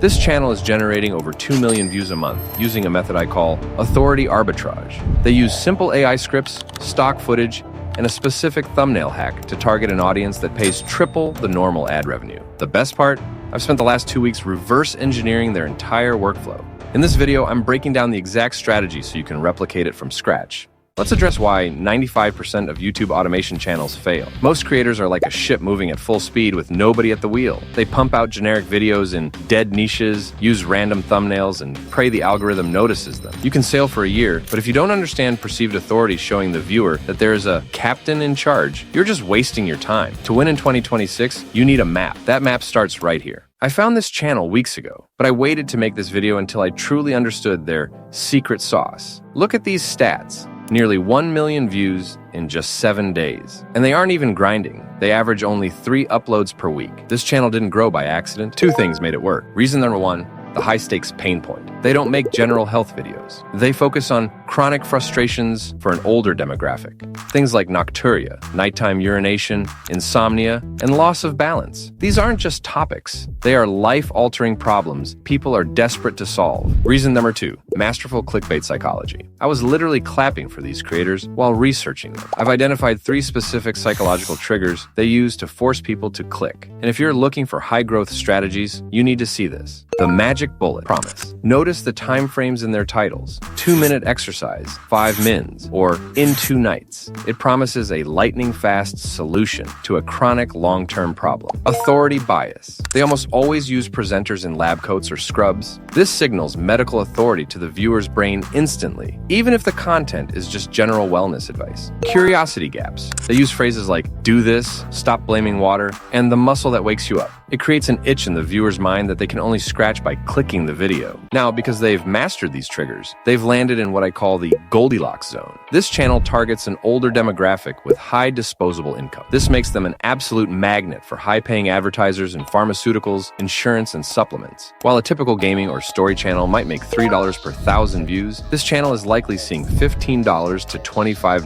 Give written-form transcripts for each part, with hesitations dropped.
This channel is generating over 2 million views a month using a method I call Authority Arbitrage. They use simple AI scripts, stock footage, and a specific thumbnail hack to target an audience that pays triple the normal ad revenue. The best part? I've spent the last 2 weeks reverse engineering their entire workflow. In this video, I'm breaking down the exact strategy so you can replicate it from scratch. Let's address why 95% of YouTube automation channels fail. Most creators are like a ship moving at full speed with nobody at the wheel. They pump out generic videos in dead niches, use random thumbnails, and pray the algorithm notices them. You can sail for a year, but if you don't understand perceived authority showing the viewer that there is a captain in charge, you're just wasting your time. To win in 2026, you need a map. That map starts right here. I found this channel weeks ago, but I waited to make this video until I truly understood their secret sauce. Look at these stats. Nearly 1 million views in just 7 days. And they aren't even grinding. They average only 3 uploads per week. This channel didn't grow by accident. 2 things made it work. Reason number 1, the high-stakes pain point. They don't make general health videos. They focus on chronic frustrations for an older demographic. Things like nocturia, nighttime urination, insomnia, and loss of balance. These aren't just topics. They are life-altering problems people are desperate to solve. Reason number 2, masterful clickbait psychology. I was literally clapping for these creators while researching them. I've identified 3 specific psychological triggers they use to force people to click. And if you're looking for high-growth strategies, you need to see this. The magic bullet promise. Notice the time frames in their titles. 2-minute exercise, 5 mins, or in 2 nights. It promises a lightning-fast solution to a chronic long-term problem. Authority bias. They almost always use presenters in lab coats or scrubs. This signals medical authority to the viewer's brain instantly, even if the content is just general wellness advice. Curiosity gaps. They use phrases like, do this, stop blaming water, and the muscle that wakes you up. It creates an itch in the viewer's mind that they can only scratch by clicking the video. Now, because they've mastered these triggers, they've landed in what I call the Goldilocks zone. This channel targets an older demographic with high disposable income. This makes them an absolute magnet for high-paying advertisers in pharmaceuticals, insurance, and supplements. While a typical gaming or story channel might make $3 per 1,000 views, this channel is likely seeing $15 to $25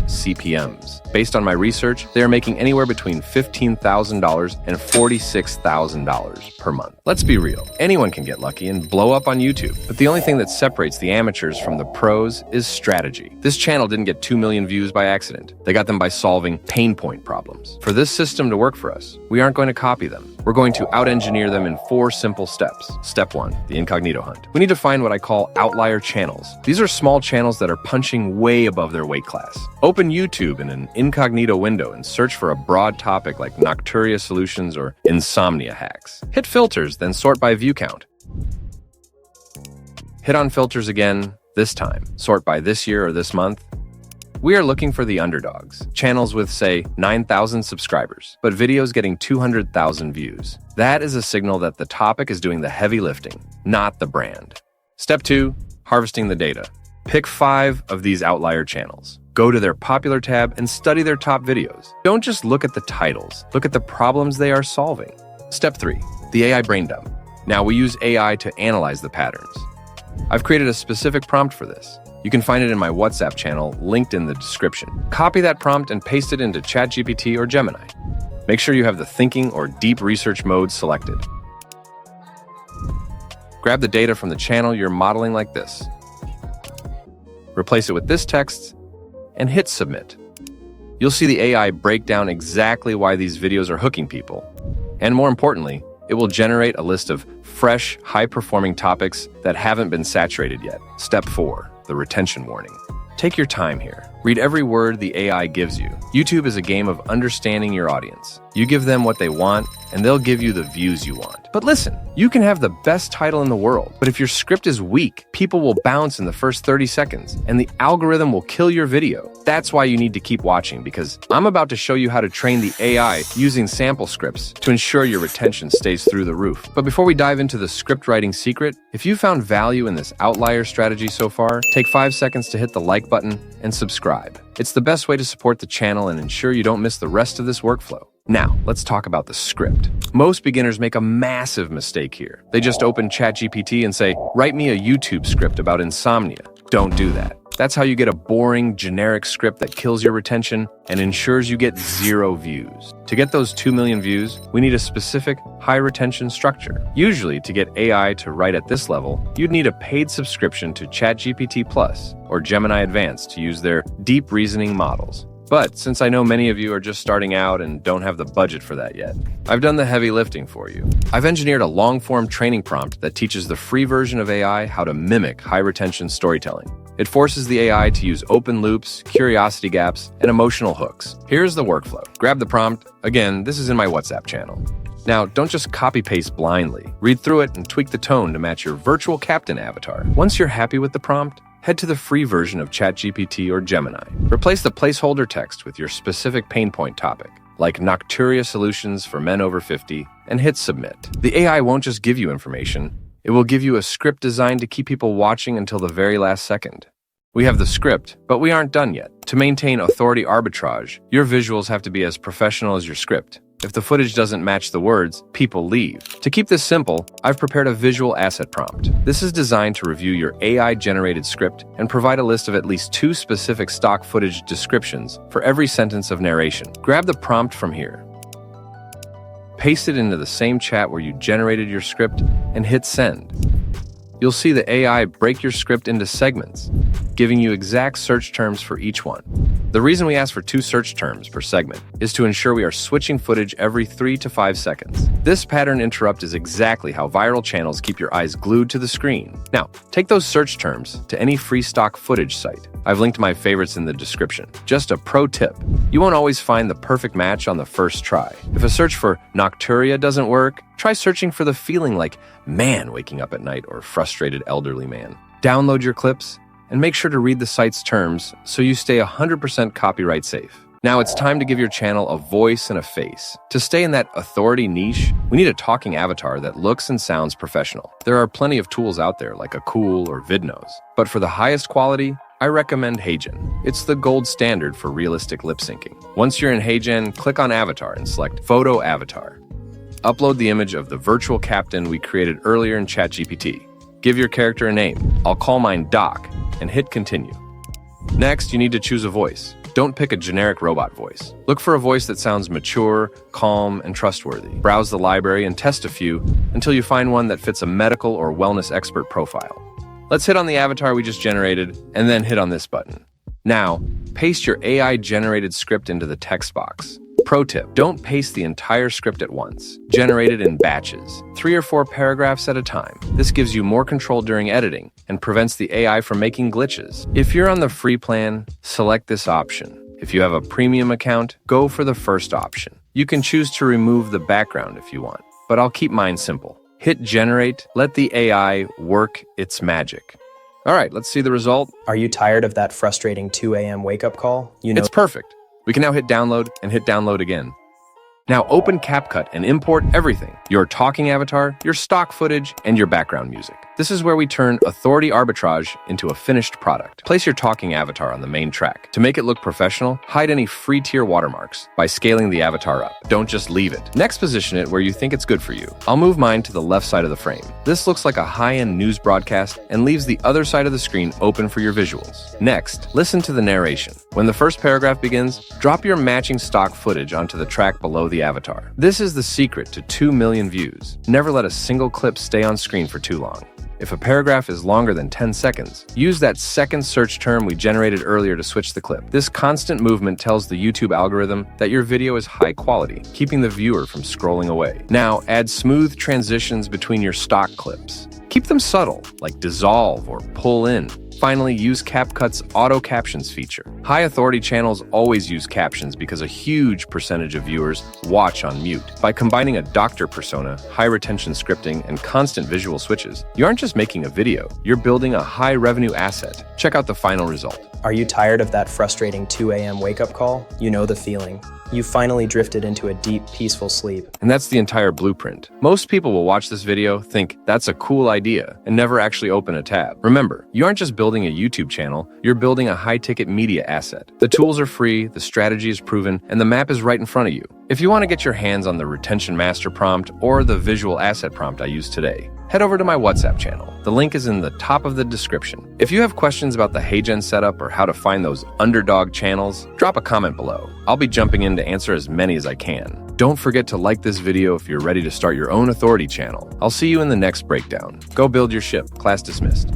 CPMs. Based on my research, they are making anywhere between $15,000 and $46,000 per month. Let's be real. Anyone can get lucky and blow up on YouTube, but the only thing that separates the amateurs from the pros is strategy. This channel didn't get 2 million views by accident. They got them by solving pain point problems. For this system to work for us, we aren't going to copy them. We're going to out-engineer them in 4 simple steps. Step 1, the incognito hunt. We need to find what I call outlier channels. These are small channels that are punching way above their weight class. Open YouTube in an incognito window and search for a broad topic like nocturia solutions or insomnia hacks. Hit filters, then sort by view count. Hit on filters again, this time. Sort by this year or this month. We are looking for the underdogs, channels with, say, 9,000 subscribers, but videos getting 200,000 views. That is a signal that the topic is doing the heavy lifting, not the brand. Step 2, harvesting the data. Pick 5 of these outlier channels. Go to their popular tab and study their top videos. Don't just look at the titles, look at the problems they are solving. Step 3, the AI brain dump. Now we use AI to analyze the patterns. I've created a specific prompt for this. You can find it in my WhatsApp channel, linked in the description. Copy that prompt and paste it into ChatGPT or Gemini. Make sure you have the thinking or deep research mode selected. Grab the data from the channel you're modeling like this. Replace it with this text and hit submit. You'll see the AI break down exactly why these videos are hooking people. And more importantly, it will generate a list of fresh, high-performing topics that haven't been saturated yet. Step 4, the retention warning. Take your time here. Read every word the AI gives you. YouTube is a game of understanding your audience. You give them what they want, and they'll give you the views you want. But listen, you can have the best title in the world, but if your script is weak, people will bounce in the first 30 seconds, and the algorithm will kill your video. That's why you need to keep watching, because I'm about to show you how to train the AI using sample scripts to ensure your retention stays through the roof. But before we dive into the script writing secret, if you found value in this outlier strategy so far, take 5 seconds to hit the like button and subscribe. It's the best way to support the channel and ensure you don't miss the rest of this workflow. Now, let's talk about the script. Most beginners make a massive mistake here. They just open ChatGPT and say, write me a YouTube script about insomnia. Don't do that. That's how you get a boring, generic script that kills your retention and ensures you get 0 views. To get those 2 million views, we need a specific, high-retention structure. Usually, to get AI to write at this level, you'd need a paid subscription to ChatGPT Plus or Gemini Advanced to use their deep reasoning models. But since I know many of you are just starting out and don't have the budget for that yet, I've done the heavy lifting for you. I've engineered a long-form training prompt that teaches the free version of AI how to mimic high-retention storytelling. It forces the AI to use open loops, curiosity gaps, and emotional hooks. Here's the workflow. Grab the prompt. Again, this is in my WhatsApp channel. Now, don't just copy-paste blindly. Read through it and tweak the tone to match your virtual captain avatar. Once you're happy with the prompt, head to the free version of ChatGPT or Gemini. Replace the placeholder text with your specific pain point topic, like nocturia solutions for men over 50, and hit submit. The AI won't just give you information, it will give you a script designed to keep people watching until the very last second. We have the script, but we aren't done yet. To maintain authority arbitrage, your visuals have to be as professional as your script. If the footage doesn't match the words, people leave. To keep this simple, I've prepared a visual asset prompt. This is designed to review your AI-generated script and provide a list of at least 2 specific stock footage descriptions for every sentence of narration. Grab the prompt from here. Paste it into the same chat where you generated your script and hit send. You'll see the AI break your script into segments, giving you exact search terms for each one. The reason we ask for 2 search terms per segment is to ensure we are switching footage every 3 to 5 seconds. This pattern interrupt is exactly how viral channels keep your eyes glued to the screen. Now, take those search terms to any free stock footage site. I've linked my favorites in the description. Just a pro tip, you won't always find the perfect match on the first try. If a search for nocturia doesn't work, try searching for the feeling like man waking up at night or frustrated elderly man. Download your clips and make sure to read the site's terms so you stay 100% copyright safe. Now it's time to give your channel a voice and a face. To stay in that authority niche, we need a talking avatar that looks and sounds professional. There are plenty of tools out there like Cool or Vidnose, but for the highest quality, I recommend HeyGen. It's the gold standard for realistic lip syncing. Once you're in HeyGen, click on Avatar and select Photo Avatar. Upload the image of the virtual captain we created earlier in ChatGPT. Give your character a name. I'll call mine Doc, and hit continue. Next, you need to choose a voice. Don't pick a generic robot voice. Look for a voice that sounds mature, calm, and trustworthy. Browse the library and test a few until you find one that fits a medical or wellness expert profile. Let's hit on the avatar we just generated, and then hit on this button. Now, paste your AI-generated script into the text box. Pro tip, don't paste the entire script at once. Generate it in batches, 3 or 4 paragraphs at a time. This gives you more control during editing and prevents the AI from making glitches. If you're on the free plan, select this option. If you have a premium account, go for the first option. You can choose to remove the background if you want, but I'll keep mine simple. Hit generate, let the AI work its magic. All right, let's see the result. Are you tired of that frustrating 2 a.m. wake-up call? It's perfect. We can now hit download and hit download again. Now open CapCut and import everything. Your talking avatar, your stock footage, and your background music. This is where we turn Authority Arbitrage into a finished product. Place your talking avatar on the main track. To make it look professional, hide any free tier watermarks by scaling the avatar up. Don't just leave it. Next, position it where you think it's good for you. I'll move mine to the left side of the frame. This looks like a high-end news broadcast and leaves the other side of the screen open for your visuals. Next, listen to the narration. When the first paragraph begins, drop your matching stock footage onto the track below the avatar. This is the secret to 2 million views. Never let a single clip stay on screen for too long. If a paragraph is longer than 10 seconds, use that second search term we generated earlier to switch the clip. This constant movement tells the YouTube algorithm that your video is high quality, keeping the viewer from scrolling away. Now, add smooth transitions between your stock clips. Keep them subtle, like dissolve or pull in. Finally, use CapCut's auto captions feature. High authority channels always use captions because a huge percentage of viewers watch on mute. By combining a doctor persona, high retention scripting, and constant visual switches, you aren't just making a video, you're building a high revenue asset. Check out the final result. Are you tired of that frustrating 2 a.m. wake-up call? You know the feeling. You finally drifted into a deep, peaceful sleep. And that's the entire blueprint. Most people will watch this video, think that's a cool idea, and never actually open a tab. Remember, you aren't just building a YouTube channel, you're building a high-ticket media asset. The tools are free, the strategy is proven, and the map is right in front of you. If you want to get your hands on the Retention Master prompt or the Visual Asset prompt I used today, head over to my WhatsApp channel. The link is in the top of the description. If you have questions about the HeyGen setup or how to find those underdog channels, drop a comment below. I'll be jumping in to answer as many as I can. Don't forget to like this video if you're ready to start your own authority channel. I'll see you in the next breakdown. Go build your ship. Class dismissed.